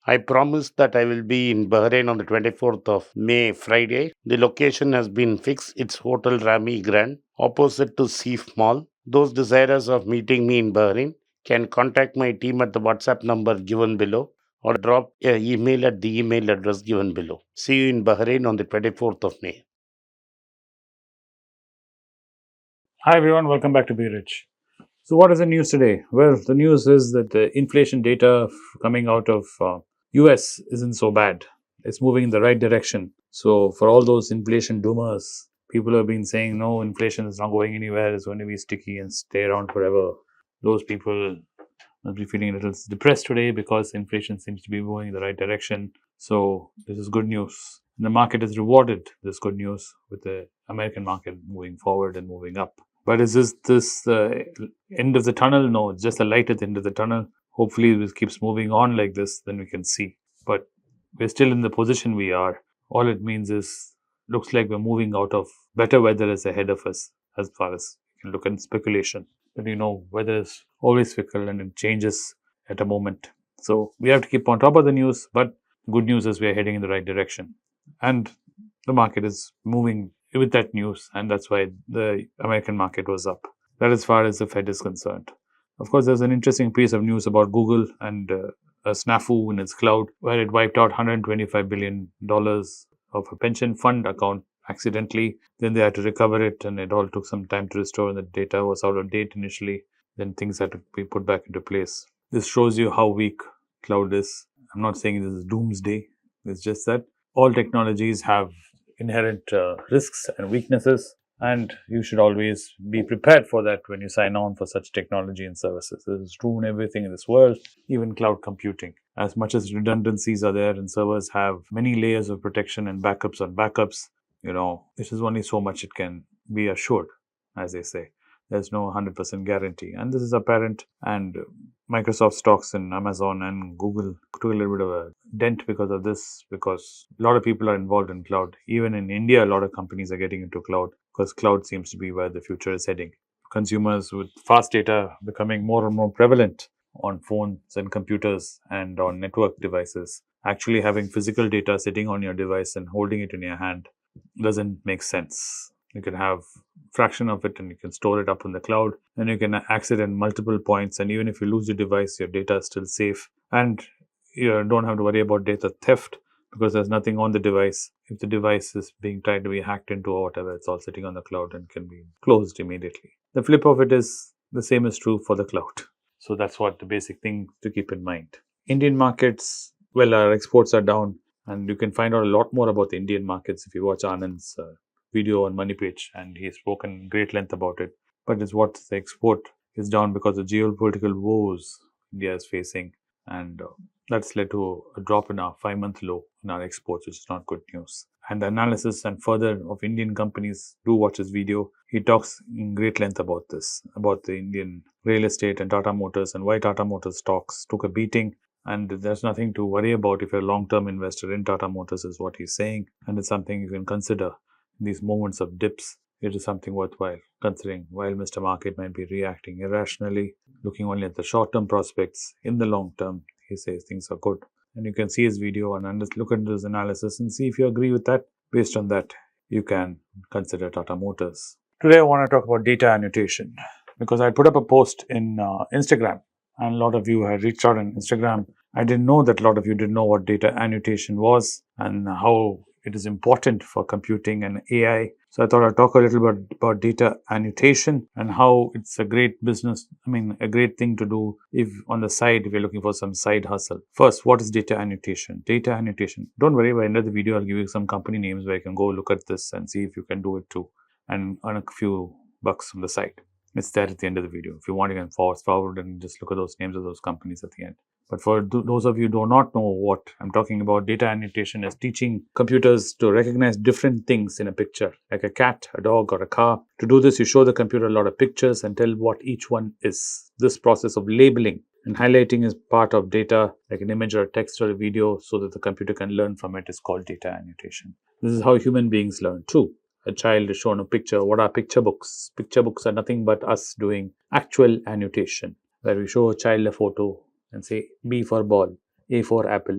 I promised that I will be in Bahrain on the 24th of May, Friday. The location has been fixed. It's Hotel Rami Grand, opposite to Seif Mall. Those desirous of meeting me in Bahrain can contact my team at the WhatsApp number given below or drop an email at the email address given below. See you in Bahrain on the 24th of May. Hi everyone, welcome back to Be Rich. So what is the news today? Well, the news is that the inflation data coming out of US isn't so bad. It's moving in the right direction. So for all those inflation doomers, people have been saying no, inflation is not going anywhere, it's going to be sticky and stay around forever. Those people must be feeling a little depressed today because inflation seems to be moving in the right direction. So this is good news. The market has rewarded this good news with the American market moving forward and moving up. But is this the end of the tunnel? No, it's just a light at the end of the tunnel. Hopefully, if it keeps moving on like this, then we can see. But we're still in the position we are. All it means is, looks like we're moving out of better weather is ahead of us as far as you can look at speculation. But weather is always fickle and it changes at a moment. So we have to keep on top of the news. But good news is we're heading in the right direction. And the market is moving with that news, and that's why the American market was up. That as far as the Fed is concerned. Of course, there's an interesting piece of news about Google and a snafu in its cloud where it wiped out $125 billion of a pension fund account accidentally. Then they had to recover it, and it all took some time to restore, and the data was out of date initially. Then things had to be put back into place. This shows you how weak cloud is. I'm not saying this is doomsday. It's just that all technologies have inherent risks and weaknesses, and you should always be prepared for that when you sign on for such technology and services. This is true in everything in this world, even cloud computing. As much as redundancies are there and servers have many layers of protection and backups on backups, this is only so much it can be assured, as they say. There's no 100% guarantee. And this is apparent. And Microsoft stocks in Amazon and Google took a little bit of a dent because of this, because a lot of people are involved in cloud. Even in India, a lot of companies are getting into cloud because cloud seems to be where the future is heading. Consumers with fast data becoming more and more prevalent on phones and computers and on network devices. Actually having physical data sitting on your device and holding it in your hand doesn't make sense. You can have fraction of it and you can store it up in the cloud, and you can access it in multiple points, and even if you lose your device, your data is still safe, and you don't have to worry about data theft because there's nothing on the device. If the device is being tried to be hacked into or whatever, it's all sitting on the cloud and can be closed immediately. The flip of it is the same is true for the cloud. So that's what the basic thing to keep in mind. Indian markets, well, our exports are down, and you can find out a lot more about the Indian markets if you watch Anand's video on MoneyPechu, and he's spoken great length about it. But it's what the export is down because of geopolitical woes India is facing, and that's led to a drop in our 5-month low in our exports, which is not good news. And the analysis and further of Indian companies, do watch his video. He talks in great length about this, about the Indian real estate and Tata Motors, and why Tata Motors stocks took a beating. And there's nothing to worry about if you're a long-term investor in Tata Motors, is what he's saying. And it's something you can consider in these moments of dips. It is something worthwhile considering. While Mr. Market might be reacting irrationally, looking only at the short-term prospects, in the long term, he says things are good. And you can see his video and look into his analysis and see if you agree with that. Based on that, you can consider Tata Motors. Today, I want to talk about data annotation because I put up a post in Instagram, and a lot of you had reached out on Instagram. I didn't know that a lot of you didn't know what data annotation was and how it is important for computing and AI. So I thought I'd talk a little bit about data annotation and how it's a great business, a great thing to do if on the side, if you're looking for some side hustle. First, what is data annotation? Data annotation. Don't worry, by the end of the video, I'll give you some company names where you can go look at this and see if you can do it too and earn a few bucks from the side. It's there at the end of the video. If you want, you can fast forward and just look at those names of those companies at the end. But for those of you who do not know what I'm talking about, data annotation is teaching computers to recognize different things in a picture, like a cat, a dog, or a car. To do this, you show the computer a lot of pictures and tell what each one is. This process of labeling and highlighting is part of data, like an image or a text or a video, so that the computer can learn from it, is called data annotation. This is how human beings learn too. A child is shown a picture. What are picture books? Picture books are nothing but us doing actual annotation, where we show a child a photo and say B for ball, A for apple,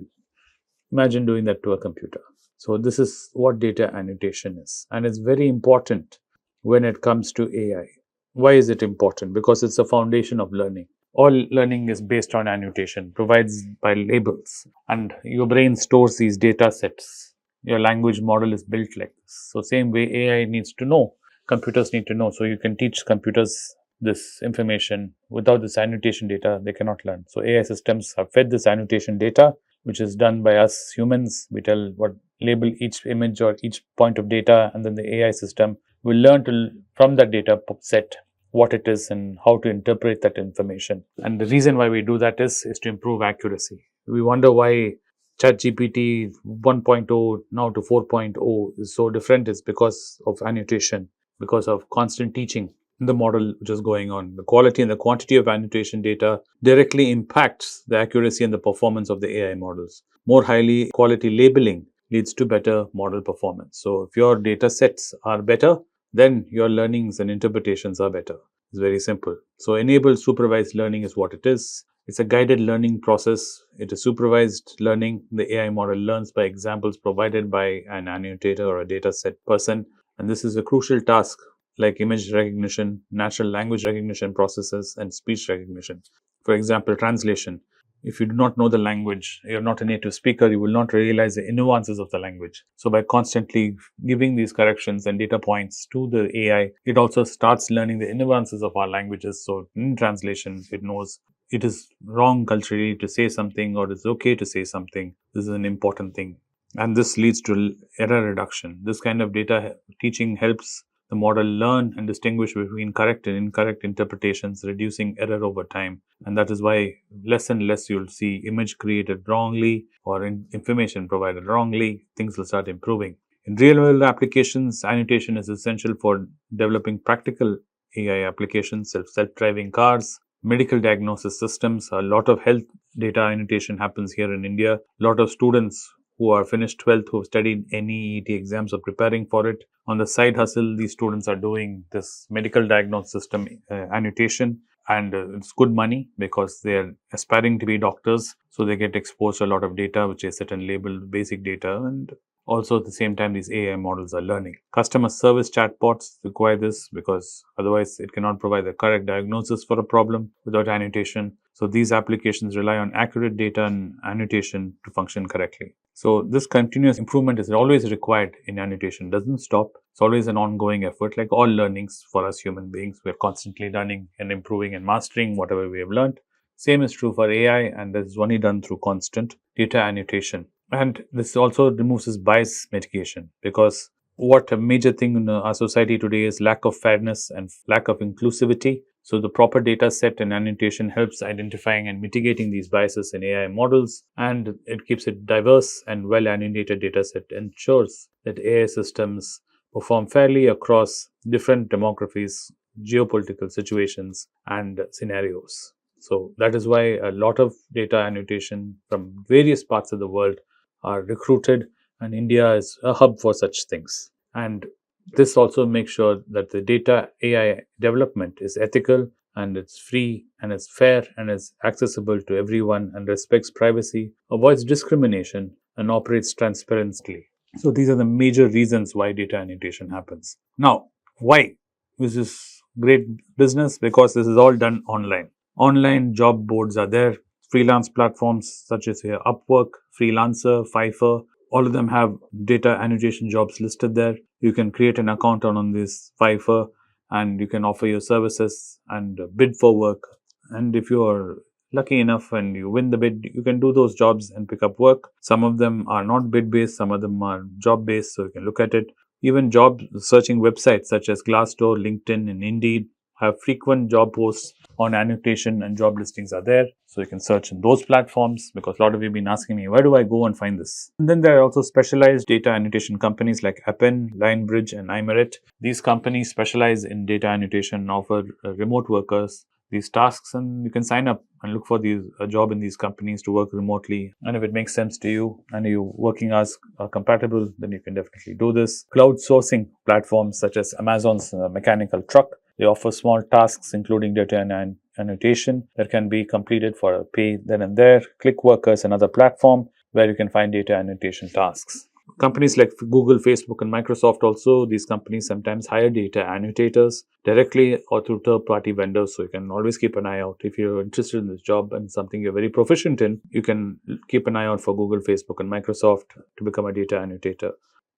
Imagine doing that to a computer. So this is what data annotation is, and it's very important when it comes to AI. Why is it important? Because it's the foundation of learning. All learning is based on annotation, provides by labels, and your brain stores these data sets. Your language model is built like this. So same way AI needs to know, computers need to know. So you can teach computers this information. Without this annotation data, they cannot learn. So AI systems have fed this annotation data, which is done by us humans. We tell what label each image or each point of data, and then the AI system will learn from that data set what it is and how to interpret that information. And the reason why we do that is to improve accuracy. We wonder why ChatGPT 1.0 now to 4.0 is so different. It's because of annotation, because of constant teaching the model which is going on. The quality and the quantity of annotation data directly impacts the accuracy and the performance of the AI models. More highly quality labeling leads to better model performance. So if your data sets are better, then your learnings and interpretations are better. It's very simple. So enabled supervised learning is what it is. It's a guided learning process. It is supervised learning. The AI model learns by examples provided by an annotator or a data set person. And this is a crucial task like image recognition, natural language recognition processes, and speech recognition. For example, translation. If you do not know the language, you're not a native speaker, you will not realize the nuances of the language. So by constantly giving these corrections and data points to the AI, it also starts learning the nuances of our languages. So in translation, it knows it is wrong culturally to say something or it's okay to say something. This is an important thing. And this leads to error reduction. This kind of data teaching helps the model learn and distinguish between correct and incorrect interpretations, reducing error over time. And that is why less and less you'll see image created wrongly or information provided wrongly. Things will start improving. In real-world applications, annotation is essential for developing practical AI applications, self-driving cars, medical diagnosis systems. A lot of health data annotation happens here in India. A lot of students who are finished 12th, who have studied NEET exams or preparing for it. On the side hustle, these students are doing this medical diagnosis system annotation, and it's good money because they are aspiring to be doctors. So they get exposed to a lot of data, which is set and labeled basic data, and also at the same time, these AI models are learning. Customer service chatbots require this because otherwise it cannot provide the correct diagnosis for a problem without annotation. So these applications rely on accurate data and annotation to function correctly. So this continuous improvement is always required in annotation. It doesn't stop. It's always an ongoing effort. Like all learnings for us human beings, we're constantly learning and improving and mastering whatever we have learned. Same is true for AI, and this is only done through constant data annotation. And this also removes this bias mitigation, because what a major thing in our society today is lack of fairness and lack of inclusivity. So the proper data set and annotation helps identifying and mitigating these biases in AI models, and it keeps it diverse and well annotated data set, ensures that AI systems perform fairly across different demographies, geopolitical situations, and scenarios. So that is why a lot of data annotation from various parts of the world are recruited, and India is a hub for such things. And this also makes sure that the data AI development is ethical and it's free and it's fair and it's accessible to everyone and respects privacy, avoids discrimination, and operates transparently. So these are the major reasons why data annotation happens. Now, why is this great business? Because this is all done online. Online job boards are there. Freelance platforms such as Upwork, Freelancer, Fiverr, all of them have data annotation jobs listed there. You can create an account on this Fiverr and you can offer your services and bid for work. And if you are lucky enough and you win the bid, you can do those jobs and pick up work. Some of them are not bid based, some of them are job based, so you can look at it. Even job searching websites such as Glassdoor, LinkedIn, and Indeed have frequent job posts on annotation, and job listings are there. So you can search in those platforms, because a lot of you have been asking me, where do I go and find this? And then there are also specialized data annotation companies like Appen, Linebridge, and iMerit. These companies specialize in data annotation and offer remote workers these tasks, and you can sign up and look for a job in these companies to work remotely. And if it makes sense to you and your working hours are compatible, then you can definitely do this. Cloud sourcing platforms such as Amazon's Mechanical Truck, they offer small tasks including data and annotation that can be completed for a pay then and there. Clickworkers, another platform, where you can find data annotation tasks. Companies like Google, Facebook, and Microsoft also, these companies sometimes hire data annotators directly or through third-party vendors. So you can always keep an eye out. If you're interested in this job and something you're very proficient in, you can keep an eye out for Google, Facebook, and Microsoft to become a data annotator.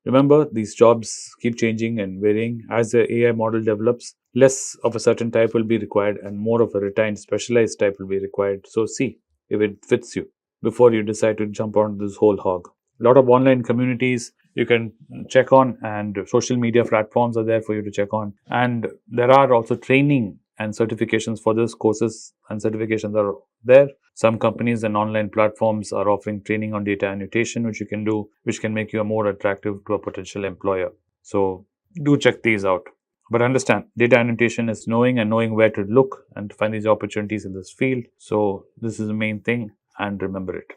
Remember, these jobs keep changing and varying. As the AI model develops, less of a certain type will be required and more of a retained specialized type will be required. So see if it fits you before you decide to jump on this whole hog. A lot of online communities you can check on, and social media platforms are there for you to check on. And there are also training and certifications for this. Courses and certifications are there. Some companies and online platforms are offering training on data annotation, which you can do, which can make you more attractive to a potential employer. So do check these out. But understand, data annotation is knowing where to look and to find these opportunities in this field. So this is the main thing, and remember it.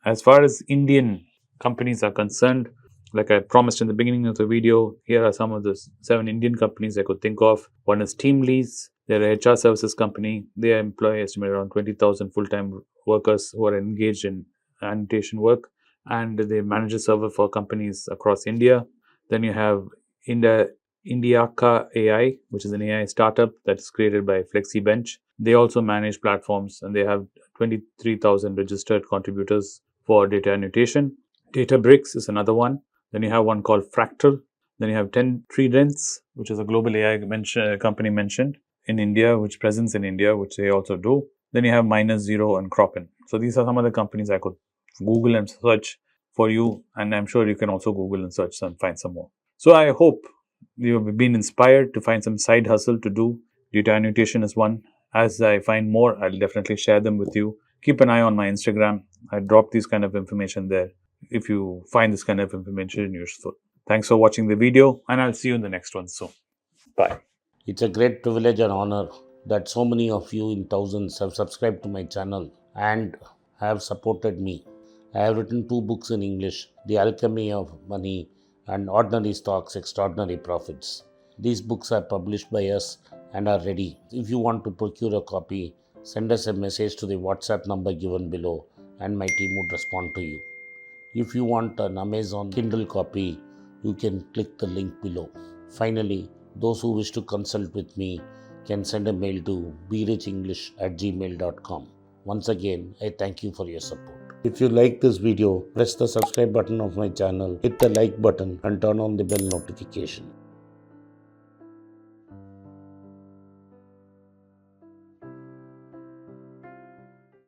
As far as Indian companies are concerned, like I promised in the beginning of the video, here are some of the 7 Indian companies I could think of. One is TeamLease. They're a HR services company. They employ estimated around 20,000 full-time workers who are engaged in annotation work, and they manage a server for companies across India. Then you have Indiaka AI, which is an AI startup that is created by FlexiBench. They also manage platforms, and they have 23,000 registered contributors for data annotation. Databricks is another one. Then you have one called Fractal. Then you have 10 Tridents, which is a global AI company mentioned in India, which presence in India, which they also do. Then you have Minus Zero and Cropin. So these are some of the companies I could Google and search for you, and I'm sure you can also Google and search and find some more. So I hope you've been inspired to find some side hustle to do. Data annotation is one. As I find more, I'll definitely share them with you. Keep an eye on my Instagram. I drop this kind of information there if you find this kind of information useful. Thanks for watching the video, and I'll see you in the next one soon. Bye. It's a great privilege and honor that so many of you in thousands have subscribed to my channel and have supported me. I have written 2 books in English, The Alchemy of Money and Ordinary Stocks, Extraordinary Profits. These books are published by us and are ready. If you want to procure a copy, send us a message to the WhatsApp number given below and my team would respond to you. If you want an Amazon Kindle copy, you can click the link below. Finally, those who wish to consult with me can send a mail to berichenglish@gmail.com. Once again, I thank you for your support. If you like this video, press the subscribe button of my channel, hit the like button and turn on the bell notification.